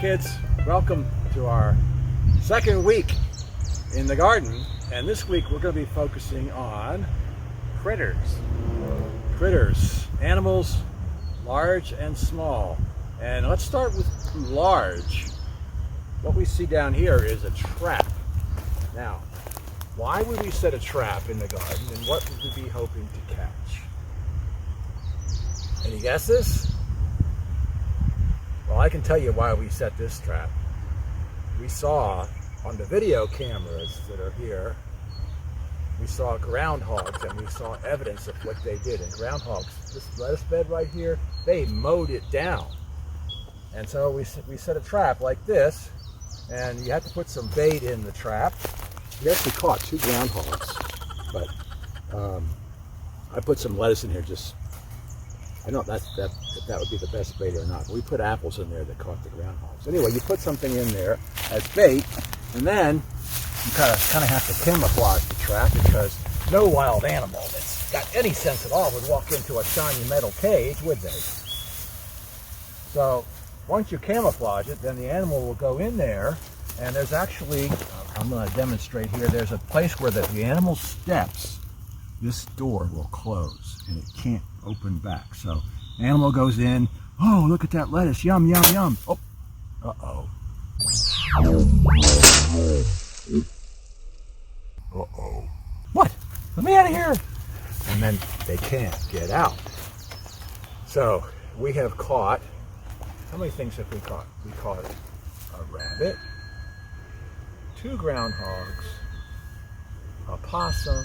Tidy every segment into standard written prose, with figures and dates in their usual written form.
kids, welcome to our second week in the garden, and this week we're going to be focusing on critters, animals large and small. And let's start with large. What we see down here is a trap. Now, why would we set a trap in the garden, and what would we be hoping to catch? Any guesses? Well, I can tell you why we set this trap. We saw on the video cameras that are here, we saw groundhogs, and we saw evidence of what they did. And groundhogs, this lettuce bed right here, they mowed it down. And so we set a trap like this, and you have to put some bait in the trap. We actually caught 2 groundhogs, but I put some lettuce in here. Just, I don't know if that would be the best bait or not. But we put apples in there that caught the groundhogs. Anyway, you put something in there as bait, and then you kind of have to camouflage the trap, because no wild animal that's got any sense at all would walk into a shiny metal cage, would they? So once you camouflage it, then the animal will go in there, and there's actually, I'm going to demonstrate here, there's a place where the animal steps, this door will close and it can't open back. So the animal goes in, oh, look at that lettuce, yum, yum, yum. Oh, uh-oh. Uh-oh. What? Let me out of here. And then they can't get out. So we have caught, how many things have we caught? We caught a rabbit, 2 groundhogs, a possum,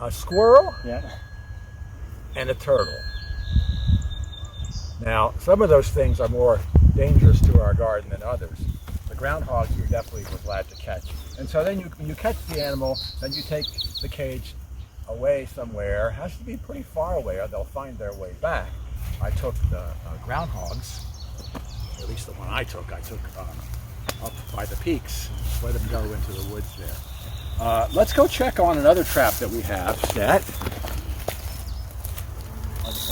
a squirrel, yeah, and a turtle. Now, some of those things are more dangerous to our garden than others. The groundhogs we definitely were glad to catch. And so then you catch the animal, then you take the cage away somewhere. It has to be pretty far away or they'll find their way back. I took the groundhogs, at least the one I took up by the peaks, and let them go into the woods there. Let's go check on another trap that we have set.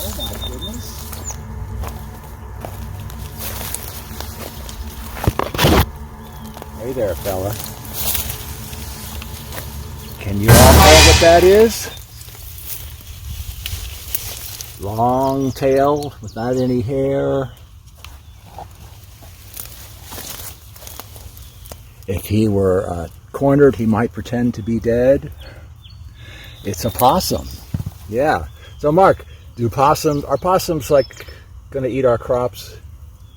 Oh my goodness. Hey there, fella. Can you all tell what that is? Long tail without any hair. If he were cornered, he might pretend to be dead. It's a possum. Yeah. So Mark, are possums like going to eat our crops?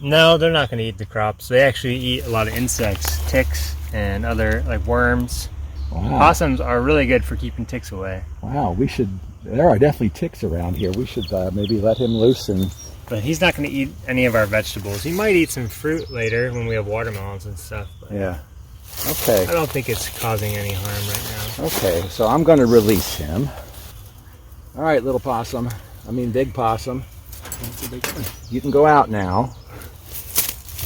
No, they're not going to eat the crops. They actually eat a lot of insects, ticks, and other like worms. Wow. Possums are really good for keeping ticks away. Wow, there are definitely ticks around here. We should maybe let him loose. But he's not going to eat any of our vegetables. He might eat some fruit later when we have watermelons and stuff. But yeah. Okay. I don't think it's causing any harm right now. Okay, so I'm going to release him. All right, little possum. Big possum. You can go out now.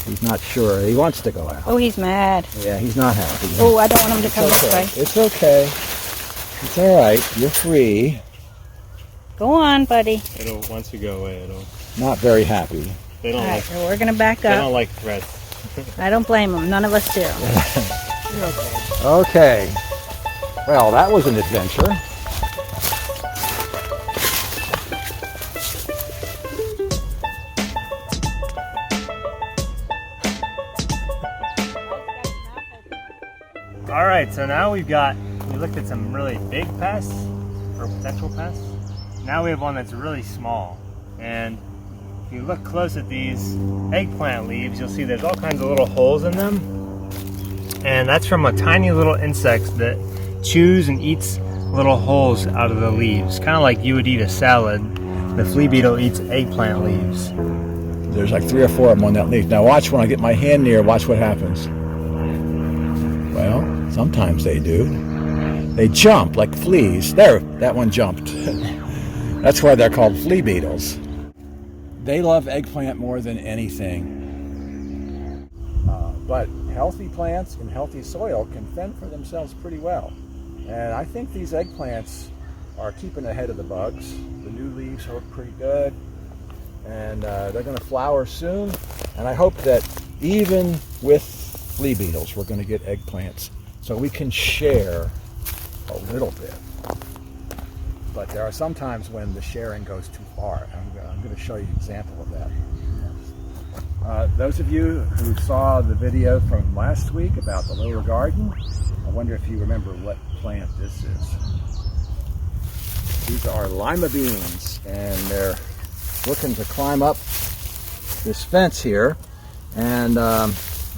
He's not sure. He wants to go out. Oh, he's mad. Yeah, he's not happy. Oh, I don't want him to come this way. It's okay. It's all right. You're free. Go on, buddy. Once we go away, it'll. Not very happy. They don't All right, like. so we're going to back They don't up. like threats. I don't blame him. None of us do. Okay. Well, that was an adventure. All right, so now we looked at some really big pests or potential pests. Now we have one that's really small. And if you look close at these eggplant leaves, you'll see there's all kinds of little holes in them. And that's from a tiny little insect that chews and eats little holes out of the leaves. Kind of like you would eat a salad. The flea beetle eats eggplant leaves. There's like 3 or 4 of them on that leaf. Now watch when I get my hand near, watch what happens. Well, sometimes they do. They jump like fleas. There, that one jumped. That's why they're called flea beetles. They love eggplant more than anything. But healthy plants in healthy soil can fend for themselves pretty well. And I think these eggplants are keeping ahead of the bugs. The new leaves look pretty good. And they're going to flower soon. And I hope that even with flea beetles, we're going to get eggplants so we can share a little bit. But there are some times when the sharing goes too far. I'm going to show you an example of that. Those of you who saw the video from last week about the lower garden, I wonder if you remember what plant this is. These are lima beans, and they're looking to climb up this fence here. And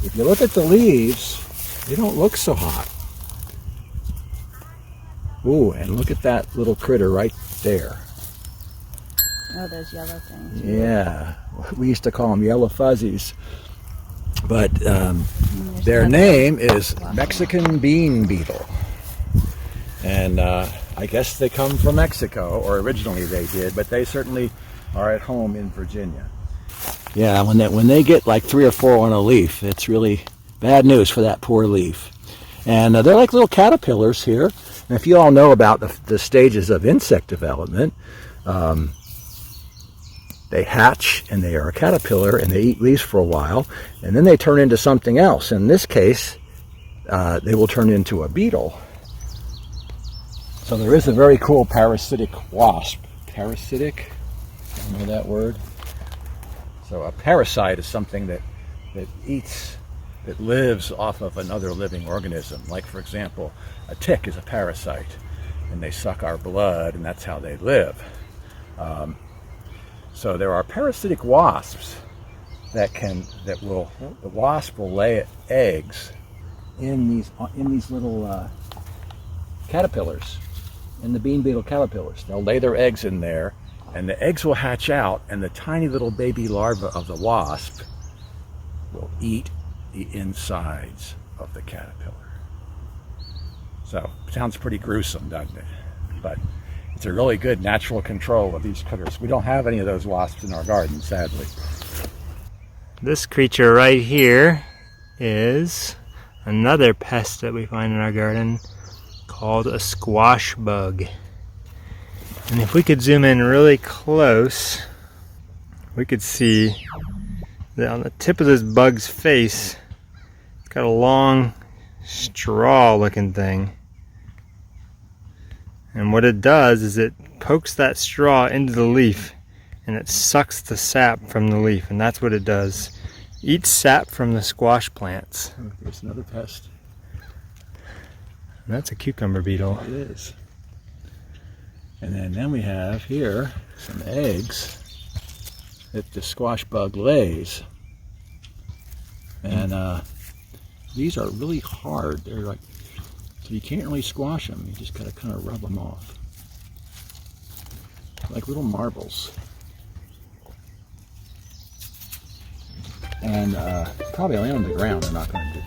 if you look at the leaves, they don't look so hot. Ooh, and look at that little critter right there. Oh, those yellow things. Yeah, we used to call them yellow fuzzies. But their name is Mexican bean beetle. And I guess they come from Mexico, or originally they did, but they certainly are at home in Virginia. Yeah, when they get like 3 or 4 on a leaf, it's really bad news for that poor leaf. And they're like little caterpillars here. And if you all know about the stages of insect development, they hatch and they are a caterpillar and they eat leaves for a while, and then they turn into something else. In this case, they will turn into a beetle. So there is a very cool parasitic wasp. Parasitic? You know that word? So a parasite is something that lives off of another living organism. Like, for example, a tick is a parasite, and they suck our blood, and that's how they live. So there are parasitic wasps the wasp will lay eggs in these little caterpillars, in the bean beetle caterpillars. They'll lay their eggs in there, and the eggs will hatch out, and the tiny little baby larva of the wasp will eat the insides of the caterpillar. So, sounds pretty gruesome, doesn't it? But it's a really good natural control of these critters. We don't have any of those wasps in our garden, sadly. This creature right here is another pest that we find in our garden called a squash bug. And if we could zoom in really close, we could see that on the tip of this bug's face, it's got a long straw looking thing. And what it does is it pokes that straw into the leaf and it sucks the sap from the leaf, and that's what it does. Eats sap from the squash plants. Oh, there's another pest. And that's a cucumber beetle. It is. And then we have here some eggs that the squash bug lays. And these are really hard. They're like, so you can't really squash them. You just gotta kind of rub them off. Like little marbles. And probably lay on the ground. They're not going to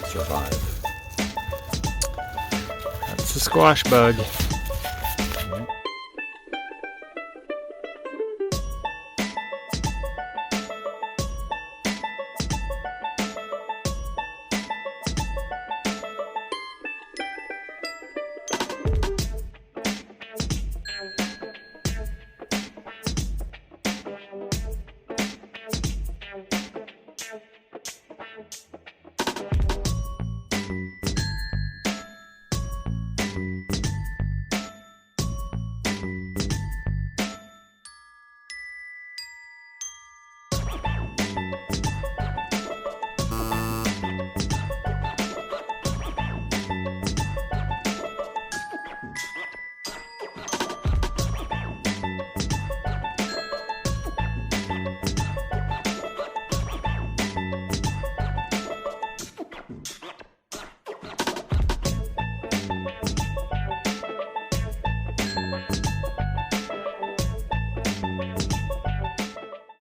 survive. That's a squash bug.